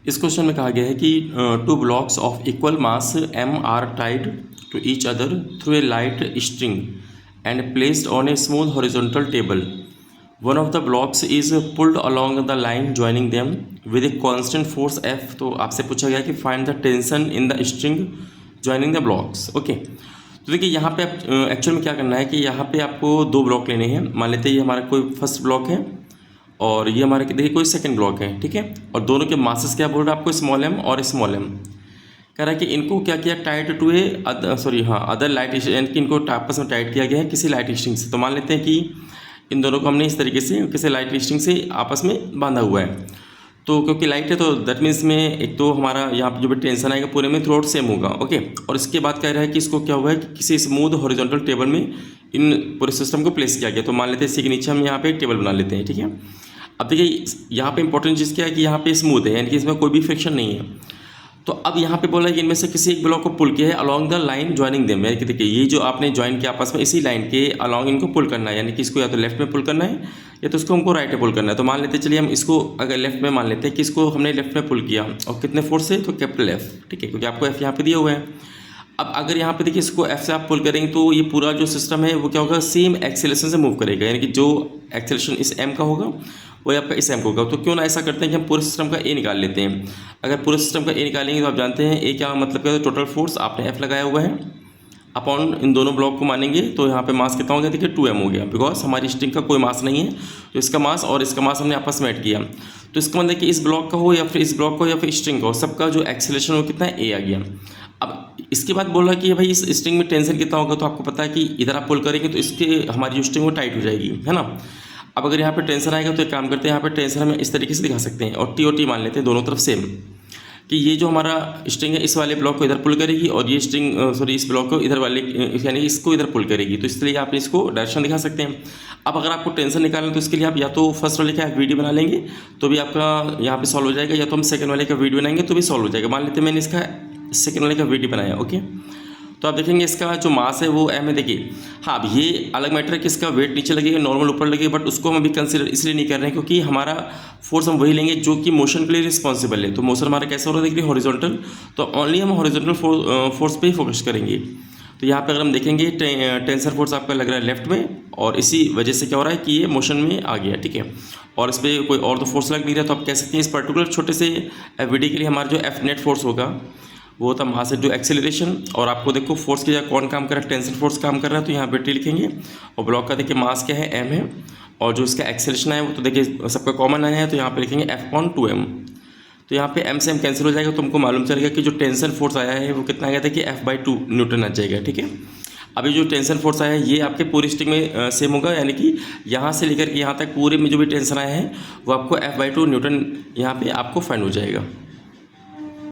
इस क्वेश्चन में कहा गया है कि two blocks of equal mass m are tied to each other through a light string and placed on a smooth horizontal table. One of the blocks is pulled along the line joining them with a constant force F. तो आपसे पूछा गया कि find the tension in the string joining the blocks. Okay, तो देखिए यहाँ पे actual में क्या करना है कि यहाँ पे आपको दो ब्लॉक लेने हैं. मान लेते हैं ये हमारा कोई फर्स्ट ब्लॉक है और ये हमारे देखिए कोई सेकंड ब्लॉक है, ठीक है. और दोनों के मासेस क्या बोल रहा है आपको, स्मॉल m और स्मॉल m. कह रहा है कि इनको क्या किया, tied to a other light string, इनको आपस में टाइट किया गया है किसी लाइट स्ट्रिंग से. तो मान लेते हैं कि इन दोनों को हमने इस तरीके से किसी लाइट स्ट्रिंग से आपस में बांधा हुआ है. तो क्योंकि लाइट है तो दैट मीन्स में एक तो हमारा यहाँ पर जो भी टेंशन आएगा पूरे में थ्रू आउट सेम होगा. ओके, और इसके बाद कह रहा है कि इसको क्या हुआ है कि किसी स्मूथ हॉरिजॉन्टल टेबल में इन पूरे सिस्टम को प्लेस किया गया. तो मान लेते हैं इसी के नीचे हम यहाँ पे एक टेबल बना लेते हैं, ठीक है. अब देखिए यहाँ पे इंपॉर्टेंट चीज़ क्या है कि यहाँ पे स्मूथ है, यानी कि इसमें कोई भी फ्रिक्शन नहीं है. तो अब यहाँ पे बोला है कि इनमें से किसी एक ब्लॉक को पुल किया है along the line joining them, यानी कि देखिए ये जो आपने ज्वाइन किया आपस में इसी लाइन के अलॉन्ग इनको पुल करना है, यानी कि इसको या तो लेफ्ट में पुल करना है या तो इसको हमको राइट में पुल करना है. तो मान लेते चलिए हम इसको अगर लेफ्ट में मान लेते हैं कि इसको हमने लेफ्ट में पुल किया और कितने फोर्स से, तो कैपिटल F, ठीक है, क्योंकि आपको F यहाँ पे दिया हुआ है. अब अगर यहाँ पे देखिए इसको F से आप पुल करेंगे तो ये पूरा जो सिस्टम है वो क्या होगा, सेम एक्सेलरेशन से मूव करेगा, यानी कि जो एक्सेलरेशन इस M का होगा वो आपका इस M का होगा. तो क्यों ना ऐसा करते हैं कि हम पूरे सिस्टम का A निकाल लेते हैं. अगर पूरे सिस्टम का A निकालेंगे तो आप जानते हैं A क्या मतलब क्या, टोटल फोर्स आपने F लगाया हुआ है अपॉन इन दोनों ब्लॉक को मानेंगे तो यहाँ पे मास कितना हो गया, देखिए 2m हो गया, बिकॉज हमारी स्ट्रिंग का कोई मास नहीं है. तो इसका मास और इसका मास हमने आपस में ऐड किया. तो इसका मतलब कि इस ब्लॉक का हो या फिर इस ब्लॉक का हो या फिर स्ट्रिंग का हो, सबका जो एक्सेलरेशन हो कितना A आ गया. अब इसके बाद बोल रहा है कि भाई इस स्ट्रिंग में टेंशन कितना होगा, तो आपको पता है कि इधर आप पुल करेंगे तो इसके हमारी जो स्ट्रिंग वो टाइट हो जाएगी, है ना. अब अगर यहाँ पे टेंशन आएगा तो एक काम करते हैं, यहाँ पे टेंशन हम इस तरीके से दिखा सकते हैं और T मान लेते हैं दोनों तरफ सेम, कि ये जो हमारा स्ट्रिंग है इस वाले ब्लॉक को इधर पुल करेगी और ये स्ट्रिंग इस ब्लॉक को इधर वाले यानी इसको इधर पुल करेगी. तो इसलिए आप इसको डायरेक्शन दिखा सकते हैं. अब अगर आपको टेंशन निकालना है तो इसके लिए आप या तो फर्स्ट वाले का वीडियो बना लेंगे तो भी आपका यहाँ पे सॉल्व हो जाएगा, या तो हम सेकंड वाले का वीडियो बनाएंगे तो भी सॉल्व हो जाएगा. मान लेते हैं मैंने इसका सेकंड वाले का वीडियो बनाया. ओके, तो आप देखेंगे इसका जो मास है वो m है. देखिए हाँ, अब ये अलग मैटर है कि इसका वेट नीचे लगेगा, नॉर्मल ऊपर लगेगा, बट उसको हम अभी कंसीडर इसलिए नहीं कर रहे हैं क्योंकि हमारा फोर्स हम वही लेंगे जो कि मोशन के लिए रिस्पॉन्सिबल है. तो मोशन हमारा कैसा हो रहा है, देखिए हॉरिजॉन्टल, तो ओनली हम हॉरिजॉन्टल फोर्स पे ही फोकस करेंगे. तो यहाँ पे अगर हम देखेंगे टेंसर फोर्स आपका लग रहा है लेफ्ट में, और इसी वजह से क्या हो रहा है कि ये मोशन में आ गया, ठीक है. और इस पर कोई और तो फोर्स लग नहीं रहा, तो आप कह सकते हैं इस पर्टिकुलर छोटे से FVD के लिए हमारा जो F नेट फोर्स होगा वो होता है मास इंटू एक्सेलरेशन. और आपको देखो फोर्स की जगह कौन काम कर रहा है, टेंशन फोर्स काम कर रहा है, तो यहाँ पे T लिखेंगे. और ब्लॉक का देखिए मास क्या है, M है, और जो इसका एक्सेलरेशन है वो तो देखिए सबका कॉमन आया है, तो यहाँ पे लिखेंगे F/2m. तो यहाँ पे M से M कैंसिल हो जाएगा, तो हमको मालूम चलेगा कि जो टेंशन फोर्स आया है वो कितना आ गया था कि F/2 न्यूटन आ जाएगा, ठीक है. अभी जो टेंशन फोर्स आया है ये आपके पूरी स्ट्रिंग में सेम होगा, यानी कि यहाँ से लेकर के यहाँ तक पूरे में जो भी टेंशन आया है वो आपको F/2 न्यूटन यहाँ पे आपको फाइंड हो जाएगा.